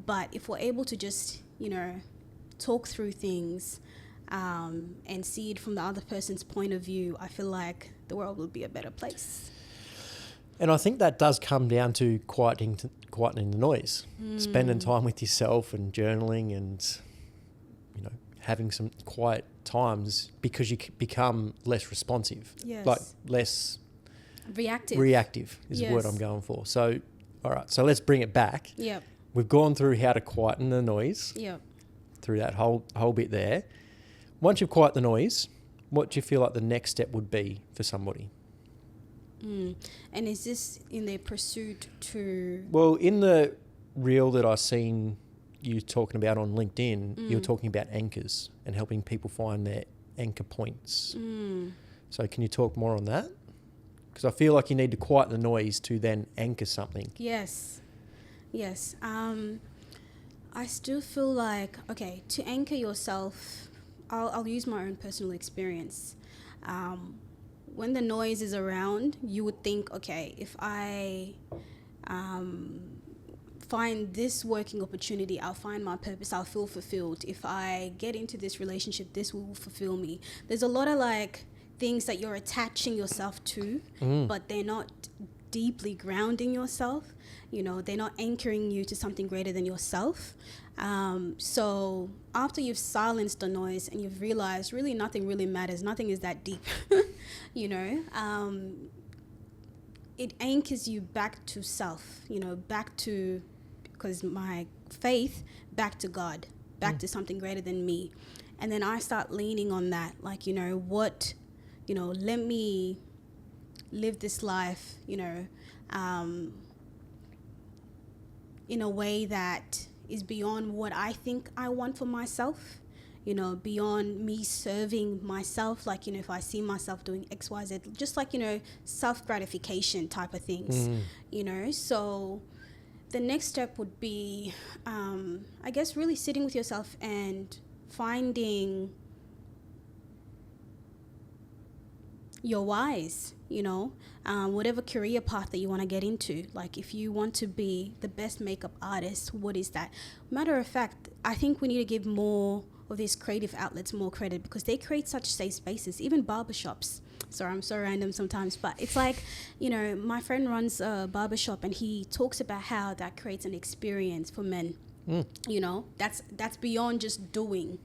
But if we're able to just, talk through things and see it from the other person's point of view, I feel like the world will be a better place. And I think that does come down to quietening the noise, spending time with yourself and journaling and, having some quiet times, because you become less responsive. Yes. Like less... Reactive is the word I'm going for. So, all right, so let's bring it back. Yep. We've gone through how to quieten the noise. Yep. Through that whole bit there. Once you've quieted the noise, what do you feel like the next step would be for somebody? And is this in their pursuit to... Well, in the reel that I seen you talking about on LinkedIn, you were talking about anchors and helping people find their anchor points. So can you talk more on that? Because I feel like you need to quiet the noise to then anchor something. Yes. I still feel like, okay, to anchor yourself, I'll use my own personal experience. When the noise is around, you would think, okay, if I find this working opportunity, I'll find my purpose, I'll feel fulfilled. If I get into this relationship, this will fulfill me. There's a lot of things that you're attaching yourself to, but they're not deeply grounding yourself. They're not anchoring you to something greater than yourself. So after you've silenced the noise and you've realized really nothing really matters, nothing is that deep, it anchors you back to self, back to, because my faith, back to God, back to something greater than me. And then I start leaning on that, let me live this life, in a way that is beyond what I think I want for myself, beyond me serving myself. If I see myself doing X, Y, Z, just self-gratification type of things, So the next step would be, I guess, really sitting with yourself and finding your whys, whatever career path that you want to get into. If you want to be the best makeup artist, what is that? Matter of fact, I think we need to give more of these creative outlets more credit, because they create such safe spaces, even barbershops. Sorry, I'm so random sometimes, but it's my friend runs a barbershop and he talks about how that creates an experience for men. That's beyond just doing.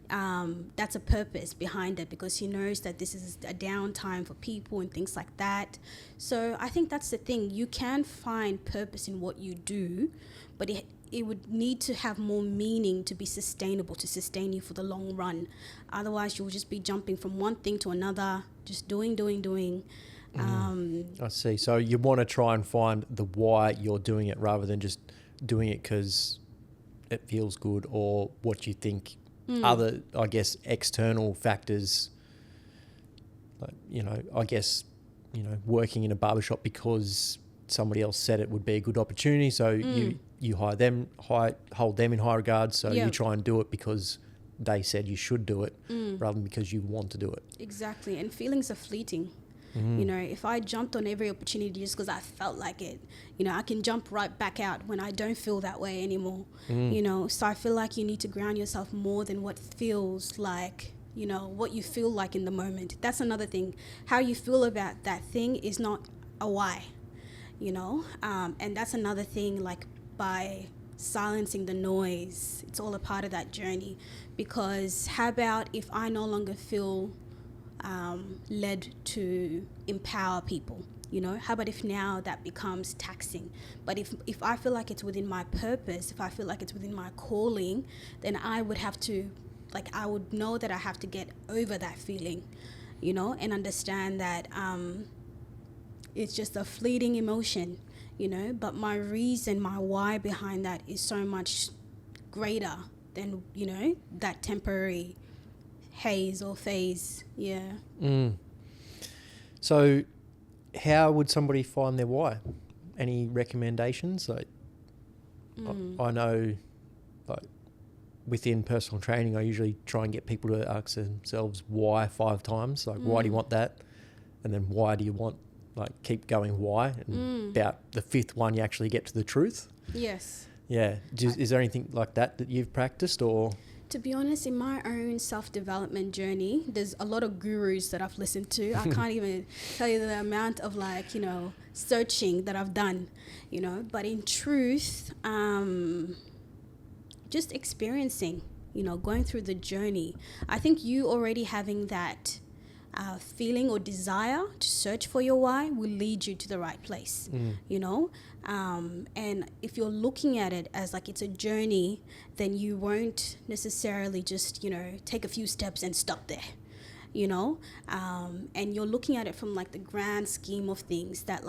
That's a purpose behind it, because he knows that this is a downtime for people and things like that. So I think that's the thing. You can find purpose in what you do, but it would need to have more meaning to be sustainable, to sustain you for the long run. Otherwise, you'll just be jumping from one thing to another, just doing. I see. So you want to try and find the why you're doing it, rather than just doing it because it feels good, or what you think other, I guess, external factors, working in a barbershop because somebody else said it would be a good opportunity. So you hold them in high regard. So you try and do it because they said you should do it, rather than because you want to do it. Exactly. And feelings are fleeting. If I jumped on every opportunity just because I felt like it, I can jump right back out when I don't feel that way anymore. So I feel like you need to ground yourself more than what feels like, what you feel like in the moment. That's another thing. How you feel about that thing is not a why, and that's another thing, by silencing the noise, it's all a part of that journey. Because how about if I no longer feel led to empower people? How about if now that becomes taxing? But if I feel like it's within my purpose, if I feel like it's within my calling, then I would have to, I would know that I have to get over that feeling, and understand that it's just a fleeting emotion, but my reason, my why behind that is so much greater than, that temporary haze or phase. So how would somebody find their why? Any recommendations? I know, within personal training, I usually try and get people to ask themselves why 5 times. Why do you want that? And then why do you want, keep going why? And about the 5th one, you actually get to the truth. Yes. Yeah. Is there anything like that you've practiced or? To be honest, in my own self-development journey, there's a lot of gurus that I've listened to. I can't even tell you the amount of searching that I've done, But in truth, just experiencing, going through the journey. I think you already having that feeling or desire to search for your why will lead you to the right place, and if you're looking at it as like it's a journey, then you won't necessarily just take a few steps and stop there, and you're looking at it from like the grand scheme of things, that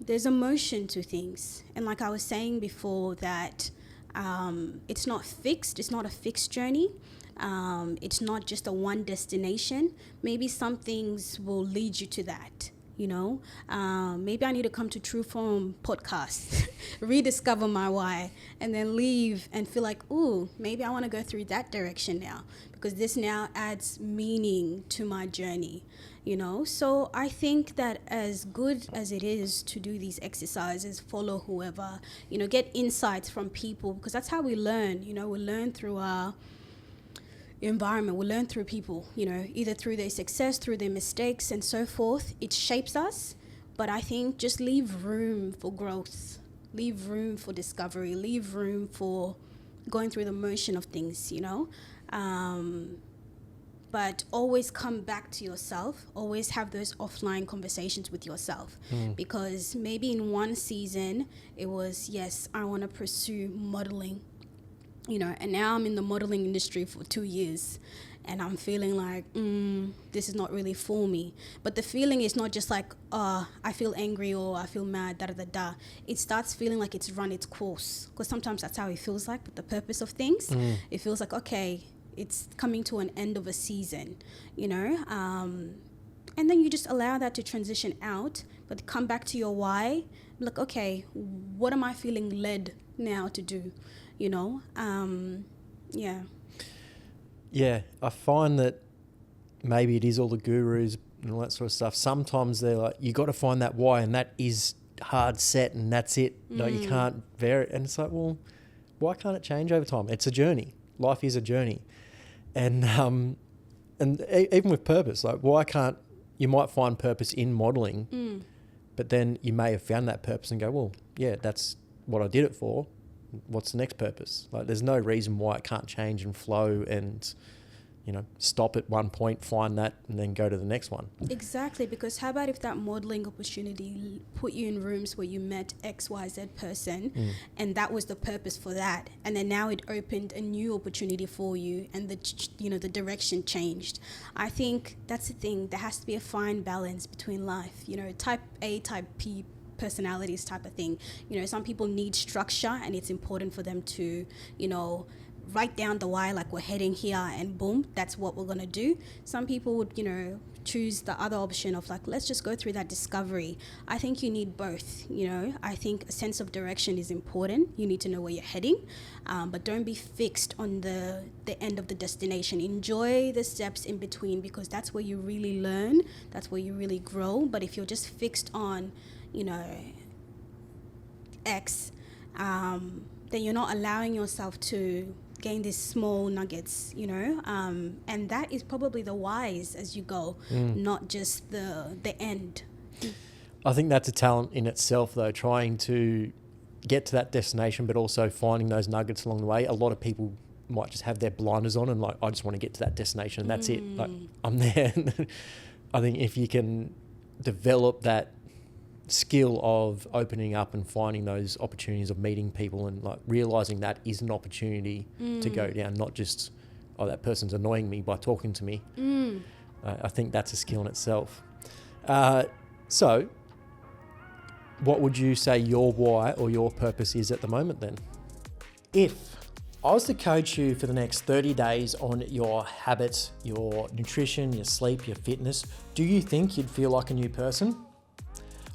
there's emotion to things. And like I was saying before, that it's not fixed. It's not a fixed journey. It's not just a one destination. Maybe some things will lead you to that. Maybe I need to come to True Form podcast, rediscover my why, and then leave and feel like, ooh, maybe I want to go through that direction now, because this now adds meaning to my journey. So I think that as good as it is to do these exercises, follow whoever, get insights from people, because that's how we learn. We learn through our environment, we learn through people, either through their success, through their mistakes and so forth. It shapes us. But I think just leave room for growth, leave room for discovery, leave room for going through the motion of things, but always come back to yourself. Always have those offline conversations with yourself. Because maybe in one season it was, yes, I want to pursue modeling, and now I'm in the modeling industry for 2 years, and I'm feeling like, this is not really for me. But the feeling is not just like, I feel angry or I feel mad, da-da-da-da. It starts feeling like it's run its course, because sometimes that's how it feels like with the purpose of things. It feels like, okay, it's coming to an end of a season, and then you just allow that to transition out, but come back to your why. Like, okay, what am I feeling led now to do? Yeah, I find that maybe it is all the gurus and all that sort of stuff. Sometimes they're like, you got to find that why, and that is hard set, and that's it. No, you can't vary. And it's like, well, why can't it change over time? It's a journey. Life is a journey. And even with purpose, like, why can't you might find purpose in modeling, but then you may have found that purpose and go, well, yeah, that's what I did it for. What's the next purpose? Like, there's no reason why it can't change and flow and, stop at one point, find that, and then go to the next one. Exactly, because how about if that modeling opportunity put you in rooms where you met XYZ person, and that was the purpose for that, and then now it opened a new opportunity for you, and the direction changed. I think that's the thing. There has to be a fine balance between life. Type A, type P personalities type of thing. Some people need structure, and it's important for them to, write down the why, like we're heading here, and boom, that's what we're going to do. Some people would, choose the other option of like, let's just go through that discovery. I think you need both. I think a sense of direction is important. You need to know where you're heading, but don't be fixed on the end of the destination. Enjoy the steps in between, because that's where you really learn, that's where you really grow. But if you're just fixed on X, then you're not allowing yourself to gain these small nuggets, and that is probably the whys as you go, not just the end. I think that's a talent in itself, though, trying to get to that destination, but also finding those nuggets along the way. A lot of people might just have their blinders on and like, I just want to get to that destination and that's it. Like, I'm there. I think if you can develop that skill of opening up and finding those opportunities of meeting people and like realizing that is an opportunity to go down, not just, oh, that person's annoying me by talking to me. I think that's a skill in itself. So what would you say your why or your purpose is at the moment then? If I was to coach you for the next 30 days on your habits, your nutrition, your sleep, your fitness, do you think you'd feel like a new person?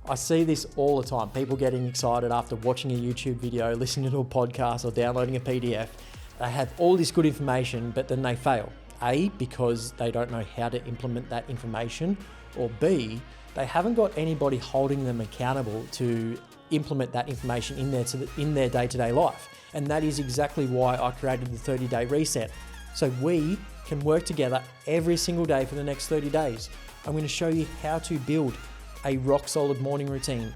I see this all the time. People getting excited after watching a YouTube video, listening to a podcast or downloading a PDF. They have all this good information, but then they fail. A, because they don't know how to implement that information, or B, they haven't got anybody holding them accountable to implement that information in their day-to-day life. And that is exactly why I created the 30-day reset. So we can work together every single day for the next 30 days. I'm going to show you how to build a rock-solid morning routine.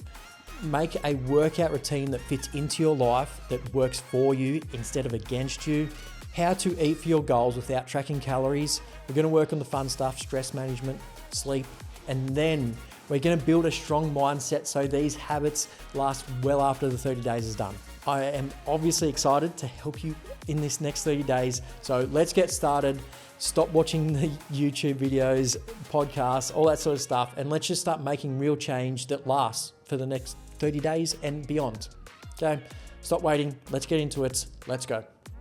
Make a workout routine that fits into your life, that works for you instead of against you. How to eat for your goals without tracking calories. We're going to work on the fun stuff, stress management, sleep, and then we're going to build a strong mindset so these habits last well after the 30 days is done. I am obviously excited to help you in this next 30 days. So let's get started. Stop watching the YouTube videos, podcasts, all that sort of stuff, and let's just start making real change that lasts for the next 30 days and beyond. Okay, stop waiting. Let's get into it. Let's go.